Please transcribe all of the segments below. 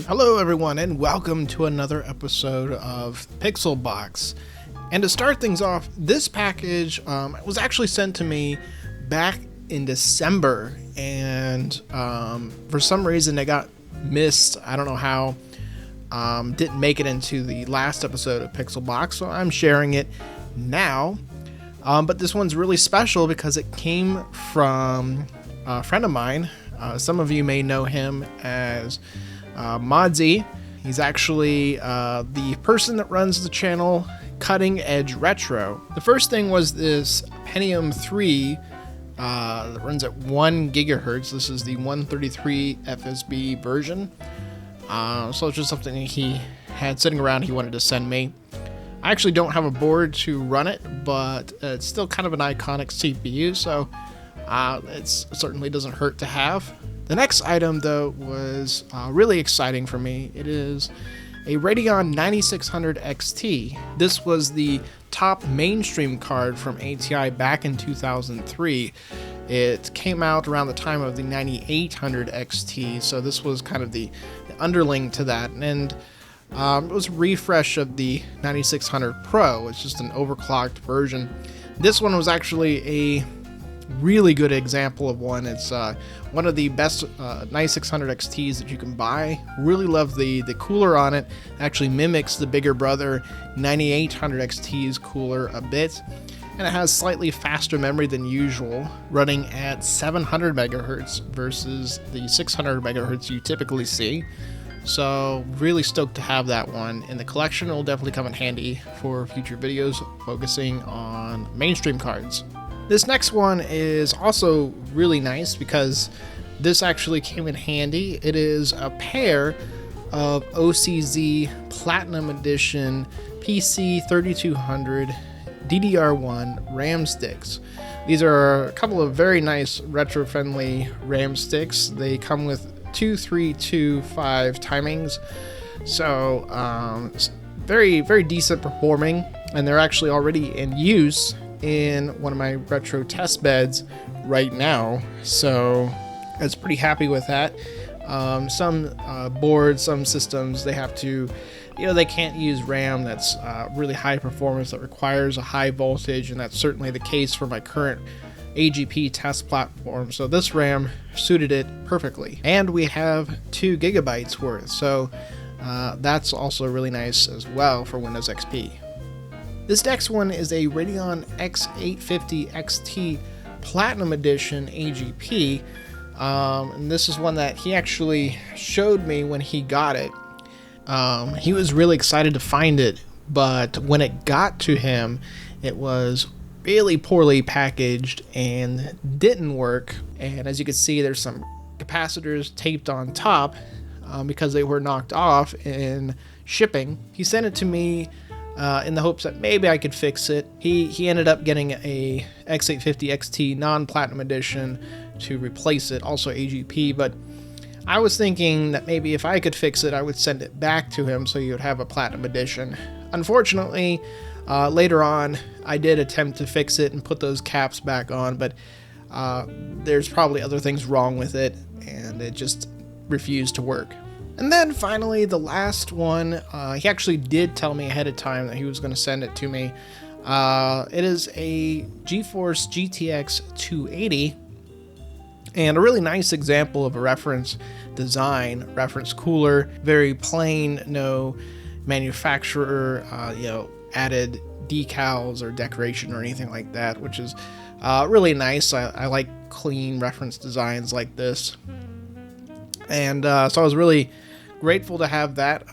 Hello everyone and welcome to another episode of PixelBOX. And to start things off, this package was actually sent to me back in December, and for some reason it got missed. I don't know how. Didn't make it into the last episode of PixelBOX, so I'm sharing it now. But this one's really special because it came from a friend of mine. Some of you may know him as Modsy. He's actually the person that runs the channel Cutting Edge Retro. The first thing was this Pentium 3 that runs at 1 gigahertz. This is the 133 FSB version. So it's just something he had sitting around he wanted to send me. I actually don't have a board to run it, but it's still kind of an iconic CPU, so it certainly doesn't hurt to have. The next item, though, was really exciting for me. It is a Radeon 9600 XT. This was the top mainstream card from ATI back in 2003. It came out around the time of the 9800 XT, so this was kind of the underling to that. And it was a refresh of the 9600 Pro. It's just an overclocked version. This one was actually a really good example of one. It's one of the best 9600 XTs that you can buy. Really love the cooler on it. Actually mimics the bigger brother 9800 XT's cooler a bit. And it has slightly faster memory than usual, running at 700 megahertz versus the 600 megahertz you typically see. So really stoked to have that one in the collection. It'll definitely come in handy for future videos focusing on mainstream cards. This next one is also really nice because this actually came in handy. It is a pair of OCZ Platinum Edition PC 3200 DDR1 RAM sticks. These are a couple of very nice retro-friendly RAM sticks. They come with 2, 3, 2, 5 timings, so very, very decent performing, and they're actually already in use in one of my retro test beds right now, so I was pretty happy with that. Some boards, some systems, they have to, they can't use RAM that's really high performance, that requires a high voltage, and that's certainly the case for my current AGP test platform. So this RAM suited it perfectly. And we have 2 gigabytes worth, so that's also really nice as well for Windows XP. This next one is a Radeon X850 XT Platinum Edition AGP. And this is one that he actually showed me when he got it. He was really excited to find it, but when it got to him, it was really poorly packaged and didn't work. And as you can see, there's some capacitors taped on top because they were knocked off in shipping. He sent it to me in the hopes that maybe I could fix it. He ended up getting a X850 XT non-Platinum Edition to replace it, also AGP, but I was thinking that maybe if I could fix it, I would send it back to him so he would have a Platinum Edition. Unfortunately, later on, I did attempt to fix it and put those caps back on, but there's probably other things wrong with it, and it just refused to work. And then finally, the last one, he actually did tell me ahead of time that he was going to send it to me. It is a GeForce GTX 280, and a really nice example of a reference design, reference cooler, very plain, no manufacturer, added decals or decoration or anything like that, which is really nice. I like clean reference designs like this. And so I was really grateful to have that.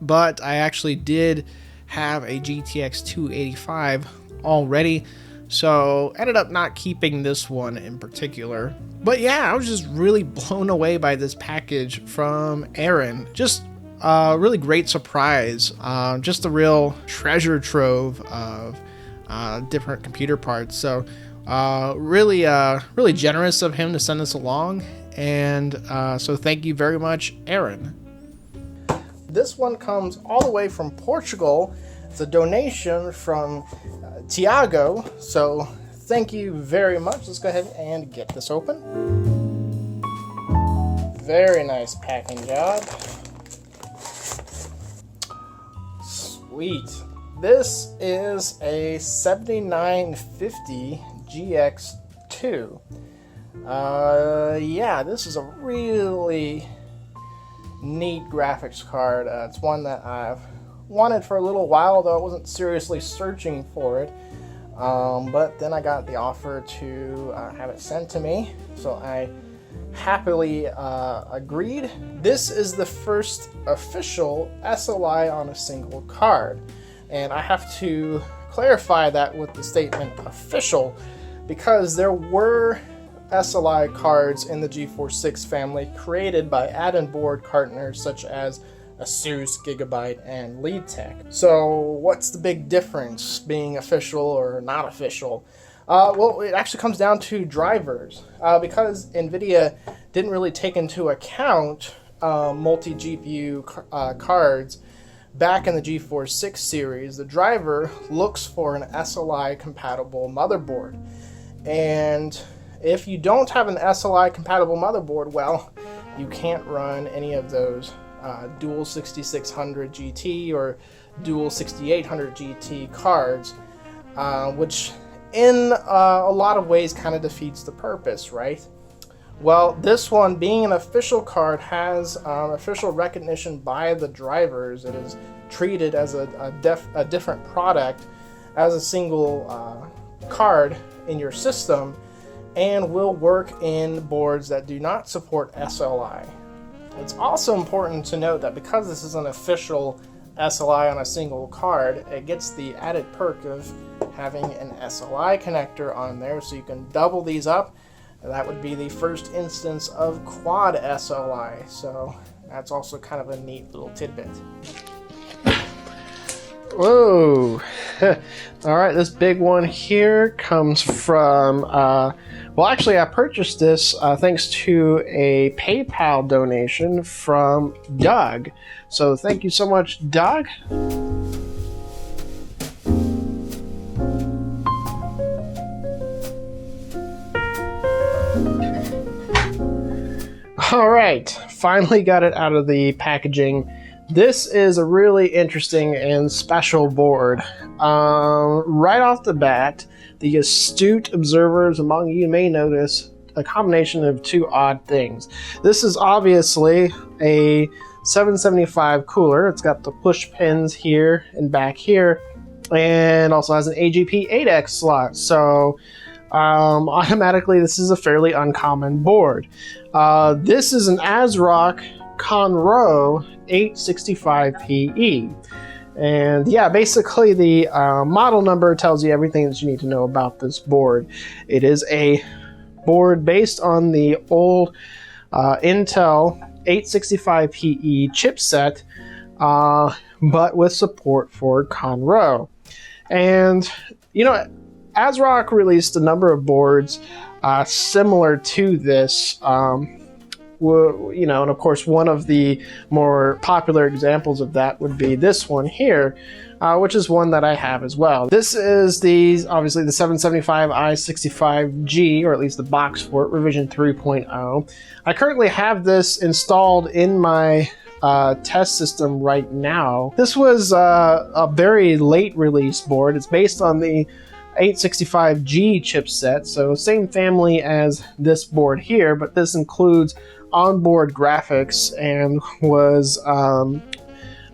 But I actually did have a GTX 285 already, so ended up not keeping this one in particular. But yeah, I was just really blown away by this package from Aaron. Just a really great surprise. Just a real treasure trove of different computer parts. So really generous of him to send this along. And so thank you very much, Aaron. This one comes all the way from Portugal. It's a donation from Tiago, so thank you very much. Let's go ahead and get this open. Very nice packing job. Sweet. This is a 7950 GX2. Yeah, this is a really neat graphics card. It's one that I've wanted for a little while, though I wasn't seriously searching for it. But then I got the offer to have it sent to me, so I happily agreed. This is the first official SLI on a single card, and I have to clarify that with the statement official, because there were SLI cards in the GeForce 6 family created by add-in board partners such as Asus, Gigabyte, and LeadTech. So what's the big difference being official or not official? Well, it actually comes down to drivers. Because Nvidia didn't really take into account multi-GPU cards back in the GeForce 6 series, the driver looks for an SLI compatible motherboard. And if you don't have an SLI compatible motherboard, well, you can't run any of those dual 6600 GT or dual 6800 GT cards, which in a lot of ways kind of defeats the purpose, right? Well, this one, being an official card, has official recognition by the drivers. It is treated as a different product, as a single card in your system, and will work in boards that do not support SLI. It's also important to note that because this is an official SLI on a single card, it gets the added perk of having an SLI connector on there, so you can double these up. That would be the first instance of quad SLI, so that's also kind of a neat little tidbit. Whoa! Alright, this big one here comes from, well, actually I purchased this thanks to a PayPal donation from Doug. So thank you so much, Doug. Alright, finally got it out of the packaging. This is a really interesting and special board. Right off the bat, the astute observers among you may notice a combination of two odd things. This is obviously a 775 cooler. It's got the push pins here and back here, and also has an AGP 8X slot. So automatically this is a fairly uncommon board. This is an ASRock Conroe 865PE. And yeah, basically the model number tells you everything that you need to know about this board. It is a board based on the old Intel 865PE chipset, but with support for Conroe. And you know, ASRock released a number of boards similar to this. You know, and of course one of the more popular examples of that would be this one here, which is one that I have as well. This is obviously the 775i65G, or at least the box for it, revision 3.0. I currently have this installed in my test system right now. This was a very late release board. It's based on the 865G chipset, so same family as this board here, but this includes onboard graphics and was, I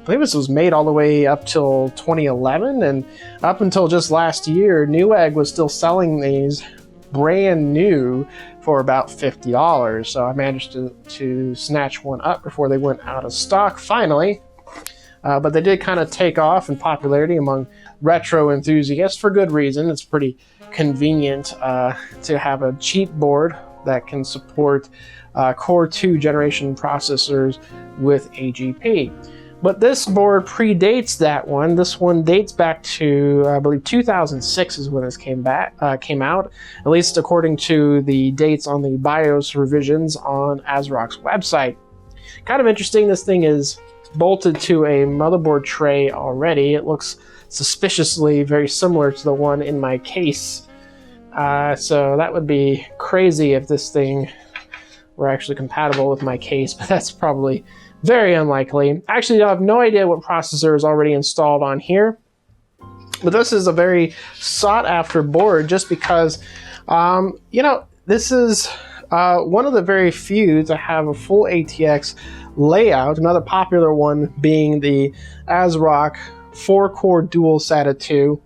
believe this was made all the way up till 2011, and up until just last year, Newegg was still selling these brand new for about $50. So I managed to snatch one up before they went out of stock finally. But they did kind of take off in popularity among retro enthusiasts for good reason. It's pretty convenient to have a cheap board that can support Core 2 generation processors with AGP. But this board predates that one. This one dates back to, I believe, 2006 is when this came out, at least according to the dates on the BIOS revisions on ASRock's website. Kind of interesting, this thing is bolted to a motherboard tray already. It looks suspiciously very similar to the one in my case. So that would be crazy if this thing were actually compatible with my case, but that's probably very unlikely. Actually, I have no idea what processor is already installed on here, but this is a very sought after board just because, you know, this is one of the very few to have a full ATX layout. Another popular one being the ASRock 4-core dual SATA 2.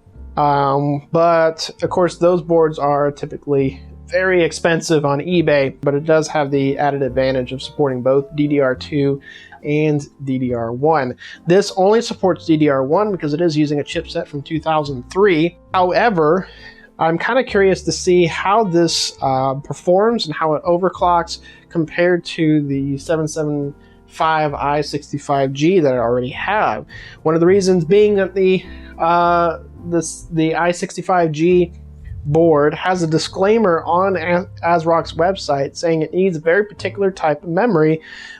But of course, those boards are typically very expensive on eBay, but it does have the added advantage of supporting both DDR2 and DDR1. This only supports DDR1 because it is using a chipset from 2003. However, I'm kind of curious to see how this performs and how it overclocks compared to the 775 i65G that I already have. One of the reasons being that the i65G board has a disclaimer on ASRock's website saying it needs a very particular type of memory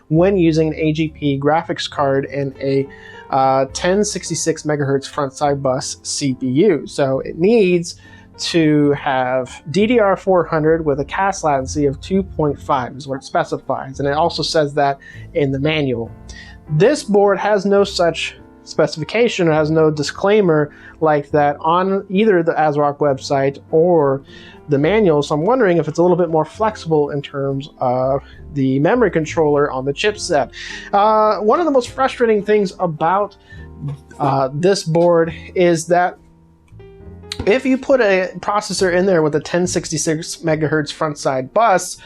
when using an AGP graphics card and a 1066 megahertz frontside bus CPU. So it needs to have DDR400 with a cache latency of 2.5 is what it specifies, and it also says that in the manual. This board has no such specification, it has no disclaimer like that on either the ASRock website or the manual, so I'm wondering if it's a little bit more flexible in terms of the memory controller on the chipset. One of the most frustrating things about this board is that if you put a processor in there with a 1066 megahertz frontside bus,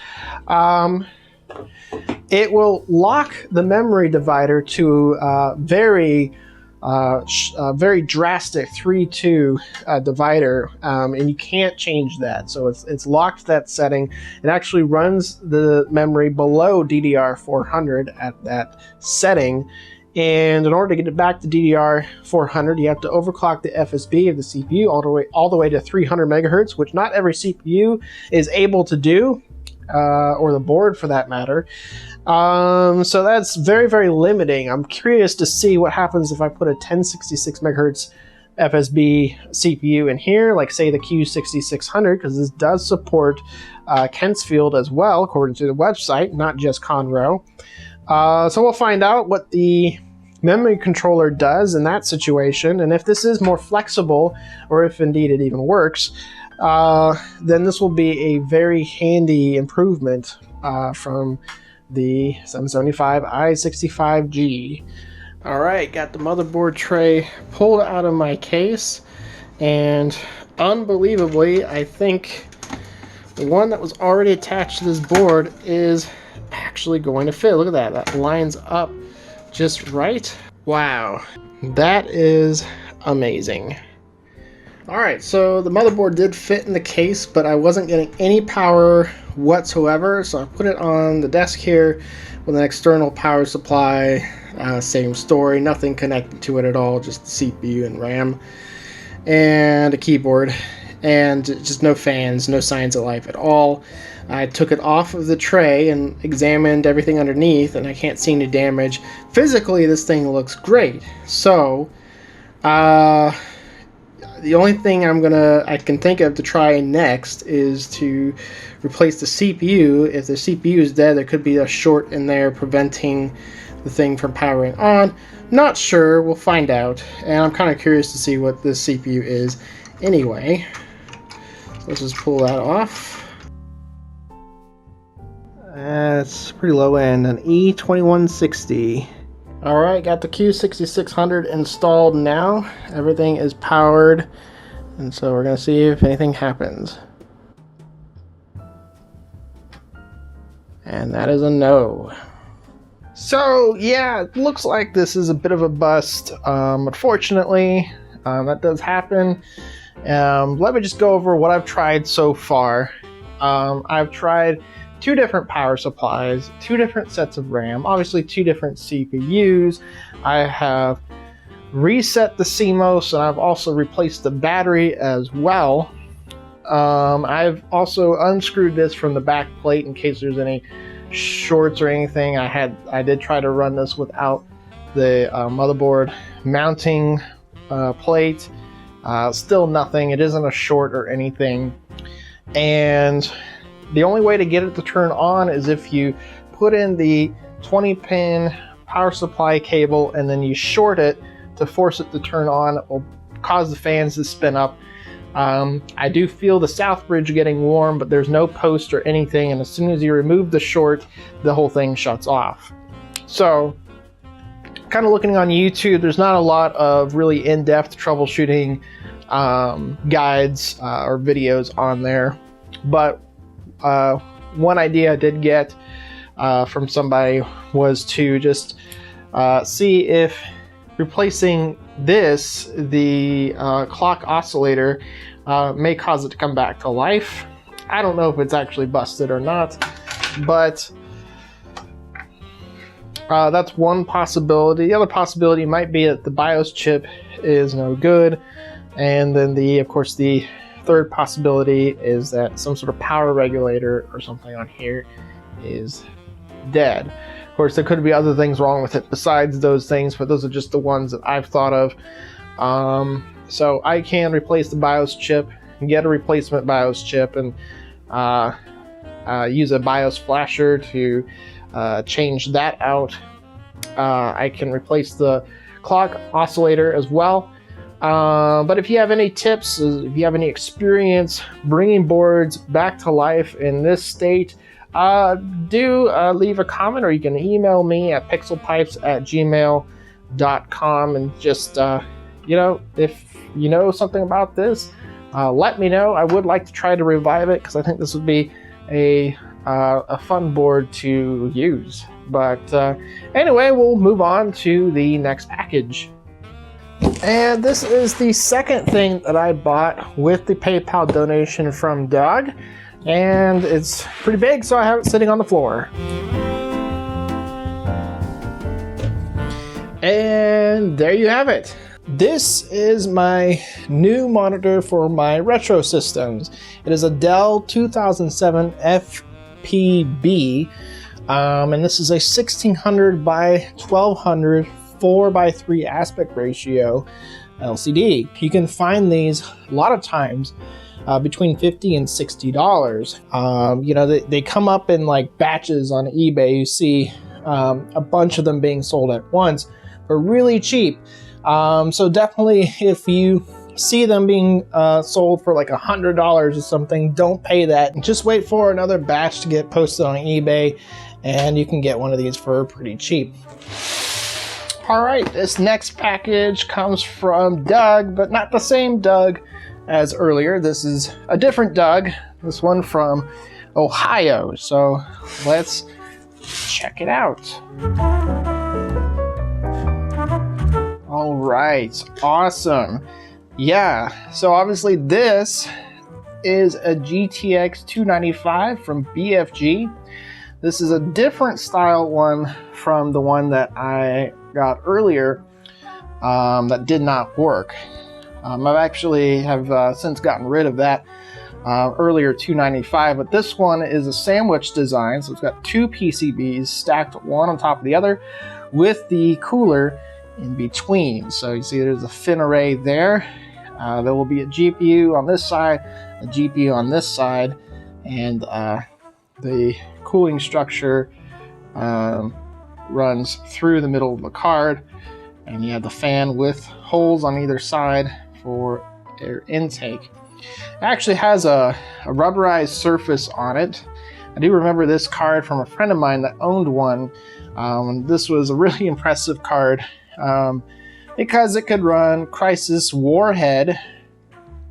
it will lock the memory divider to very drastic 3:2 divider, and you can't change that. So it's locked to that setting. It actually runs the memory below DDR400 at that setting. And in order to get it back to DDR400, you have to overclock the FSB of the CPU all the way to 300 megahertz, which not every CPU is able to do, or the board for that matter. So that's very, very limiting. I'm curious to see what happens if I put a 1066 megahertz FSB CPU in here, like say the Q6600, because this does support Kentsfield as well, according to the website, not just Conroe. So we'll find out what the memory controller does in that situation, and if this is more flexible, or if indeed it even works, then this will be a very handy improvement from the 775 i65G. Alright, got the motherboard tray pulled out of my case, and unbelievably, I think the one that was already attached to this board is actually going to fit. Look at that, that lines up just right. Wow, that is amazing. Alright, so the motherboard did fit in the case, but I wasn't getting any power whatsoever, so I put it on the desk here with an external power supply. Same story, nothing connected to it at all, just the CPU and RAM and a keyboard, and just no fans, no signs of life at all. I took it off of the tray and examined everything underneath, and I can't see any damage. Physically, this thing looks great. So, the only thing I can think of to try next is to replace the CPU. If the CPU is dead, there could be a short in there preventing the thing from powering on. Not sure, we'll find out. And I'm kind of curious to see what this CPU is anyway. So let's just pull that off. That's pretty low end, an E2160. Alright, got the Q6600 installed now. Everything is powered, and so we're going to see if anything happens. And that is a no. So yeah, it looks like this is a bit of a bust. Unfortunately, that does happen. Let me just go over what I've tried so far. I've tried 2 different power supplies, 2 different sets of RAM, obviously 2 different CPUs. I have reset the CMOS, and I've also replaced the battery as well. I've also unscrewed this from the back plate in case there's any shorts or anything. I did try to run this without the motherboard mounting plate. Still nothing. It isn't a short or anything. And The only way to get it to turn on is if you put in the 20-pin power supply cable and then you short it to force it to turn on. It will cause the fans to spin up. I do feel the south bridge getting warm, but there's no post or anything, and as soon as you remove the short, the whole thing shuts off. So, kind of looking on YouTube, there's not a lot of really in-depth troubleshooting guides or videos on there, but one idea I did get from somebody was to just see if replacing the clock oscillator may cause it to come back to life. I don't know if it's actually busted or not, but that's one possibility. The other possibility might be that the BIOS chip is no good, and then of course the third possibility is that some sort of power regulator or something on here is dead. Of course, there could be other things wrong with it besides those things, but those are just the ones that I've thought of. So I can replace the BIOS chip, get a replacement BIOS chip, and use a BIOS flasher to change that out. I can replace the clock oscillator as well. But if you have any tips, if you have any experience bringing boards back to life in this state, do leave a comment, or you can email me at pixelpipes@gmail.com, and just if you know something about this, let me know. I would like to try to revive it because I think this would be a fun board to use. But anyway, we'll move on to the next package. And this is the second thing that I bought with the PayPal donation from Doug. And it's pretty big, so I have it sitting on the floor. And there you have it. This is my new monitor for my retro systems. It is a Dell 2007 FPB, and this is a 1600 by 1200 4:3 aspect ratio LCD. You can find these a lot of times between $50 and $60. They come up in like batches on eBay. You see a bunch of them being sold at once for really cheap. So definitely, if you see them being sold for like $100 or something, don't pay that. Just wait for another batch to get posted on eBay, and you can get one of these for pretty cheap. All right, this next package comes from Doug, but not the same Doug as earlier. This is a different Doug, this one from Ohio. So let's check it out. All right, awesome. Yeah, so obviously this is a GTX 295 from BFG. This is a different style one from the one that I got earlier that did not work. I've actually have since gotten rid of that earlier 295, but this one is a sandwich design, so it's got two PCBs stacked one on top of the other with the cooler in between. So you see there's a fin array there. There will be a GPU on this side, a GPU on this side, and the cooling structure runs through the middle of the card, and you have the fan with holes on either side for air intake. It actually has a rubberized surface on it. I do remember this card from a friend of mine that owned one. This was a really impressive card because it could run Crysis Warhead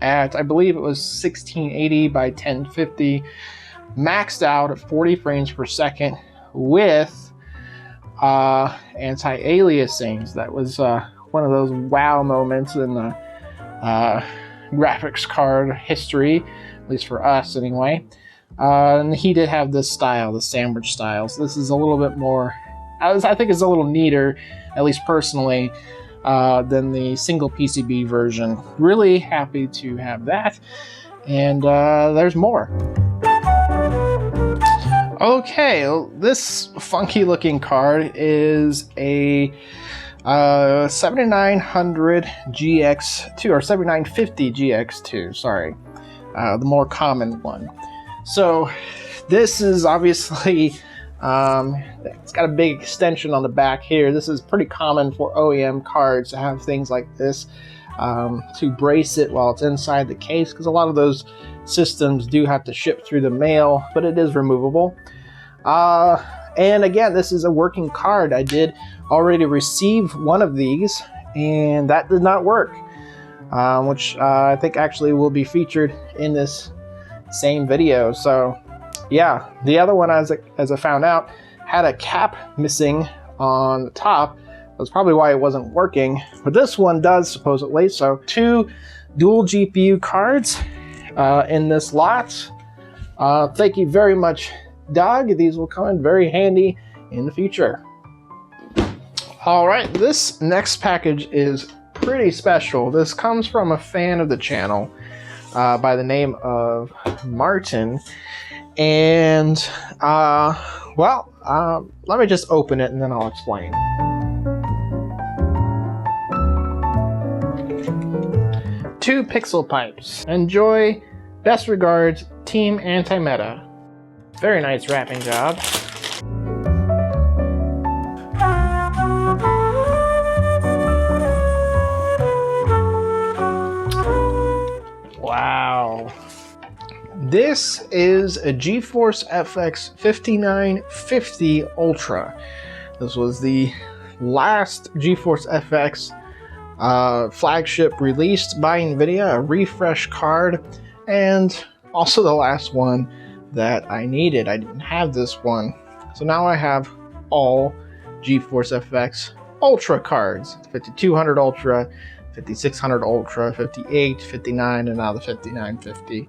at, I believe it was 1680 by 1050, maxed out at 40 frames per second with anti-aliasing. That was one of those wow moments in the graphics card history, at least for us anyway. And he did have this style, the sandwich style. So this is a little bit more, I think it's a little neater, at least personally, than the single PCB version. Really happy to have that. And there's more. Okay, this funky looking card is a 7900 GX2, or 7950 GX2, sorry, the more common one. So This is obviously, it's got a big extension on the back here. This is pretty common for OEM cards to have things like this to brace it while it's inside the case, because a lot of those systems do have to ship through the mail, but it is removable. And again, this is a working card. I did already receive one of these, and that did not work, which I think actually will be featured in this same video. So yeah, the other one, as I found out, had a cap missing on the top. That's probably why it wasn't working, but this one does supposedly. So 2 dual GPU cards in this lot. Thank you very much, Doug. These will come in very handy in the future. All right, this next package is pretty special. This comes from a fan of the channel by the name of Martin. And, let me just open it and then I'll explain. Two PixelPipes. Enjoy. Best regards, Team Anti-Meta. Very nice wrapping job. Wow. This is a GeForce FX 5950 Ultra. This was the last GeForce FX flagship released by Nvidia, a refresh card, and also the last one that I needed. I didn't have this one, so now I have all GeForce FX Ultra cards: 5200 Ultra, 5600 Ultra, 58, 59, and now the 5950.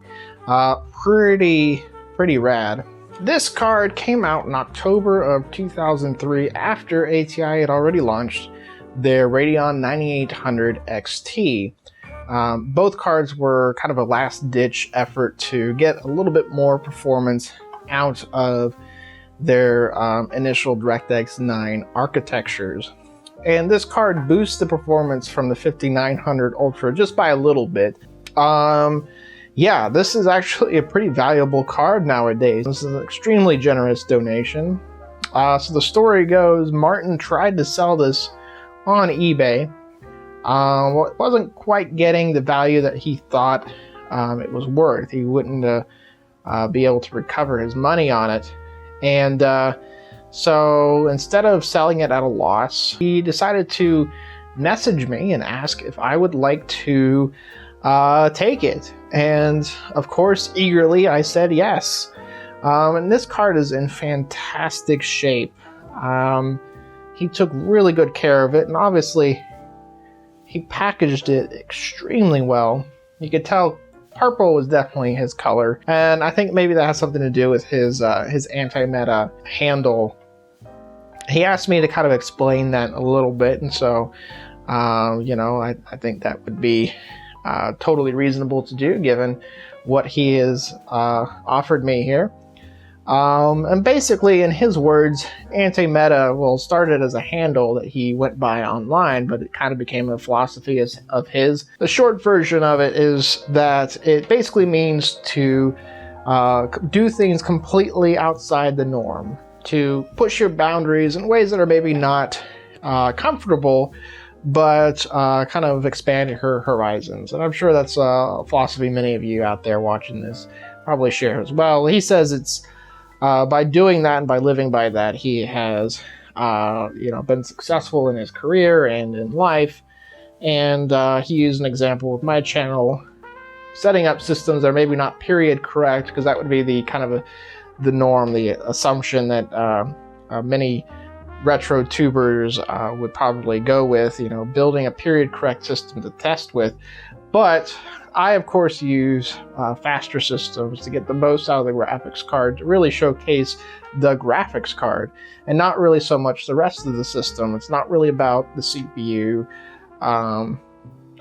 Pretty rad. This card came out in October of 2003 after ATI had already launched their Radeon 9800 XT. Both cards were kind of a last-ditch effort to get a little bit more performance out of their initial DirectX 9 architectures. And this card boosts the performance from the 5900 Ultra just by a little bit. Yeah, this is actually a pretty valuable card nowadays. This is an extremely generous donation. So the story goes, Martin tried to sell this on eBay. Wasn't quite getting the value that he thought it was worth. He wouldn't be able to recover his money on it. And so instead of selling it at a loss, he decided to message me and ask if I would like to take it. And of course, eagerly, I said yes. And this card is in fantastic shape. He took really good care of it, and obviously he packaged it extremely well. You could tell purple was definitely his color, and I think maybe that has something to do with his anti-meta handle. He asked me to kind of explain that a little bit, and so I think that would be totally reasonable to do given what he has offered me here. And basically, in his words, anti-meta started as a handle that he went by online, but it kind of became a philosophy of his. The short version of it is that it basically means to do things completely outside the norm, to push your boundaries in ways that are maybe not comfortable, but kind of expand your horizons. And I'm sure that's a philosophy many of you out there watching this probably share as well. He says it's by doing that and by living by that, he has been successful in his career and in life. And he used an example with my channel, setting up systems that are maybe not period correct, because that would be the kind of the norm, the assumption that many retro tubers would probably go with, building a period correct system to test with. But I, of course, use faster systems to get the most out of the graphics card, to really showcase the graphics card, and not really so much the rest of the system. It's not really about the CPU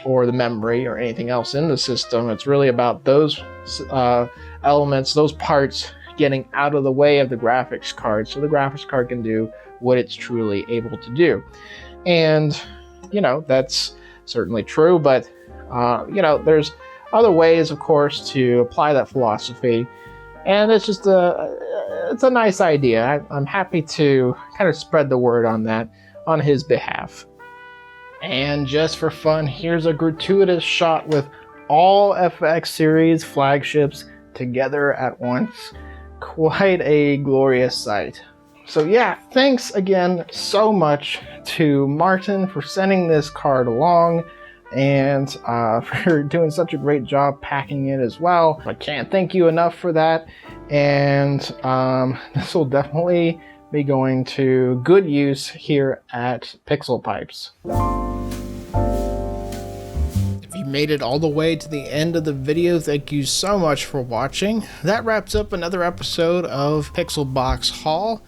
or the memory or anything else in the system. It's really about those elements, those parts getting out of the way of the graphics card, so the graphics card can do what it's truly able to do. And, that's certainly true, but there's other ways, of course, to apply that philosophy. And it's just it's a nice idea. I'm happy to kind of spread the word on that on his behalf. And just for fun, here's a gratuitous shot with all FX series flagships together at once. Quite a glorious sight. So yeah, thanks again so much to Martin for sending this card along, and for doing such a great job packing it as well. I can't thank you enough for that, and this will definitely be going to good use here at PixelPipes. If you made it all the way to the end of the video, thank you so much for watching. That wraps up another episode of PixelBOX Haul.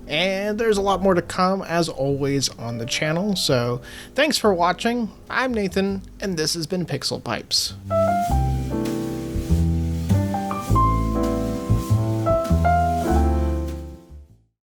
And there's a lot more to come, as always, on the channel. So thanks for watching. I'm Nathan, and this has been PixelPipes.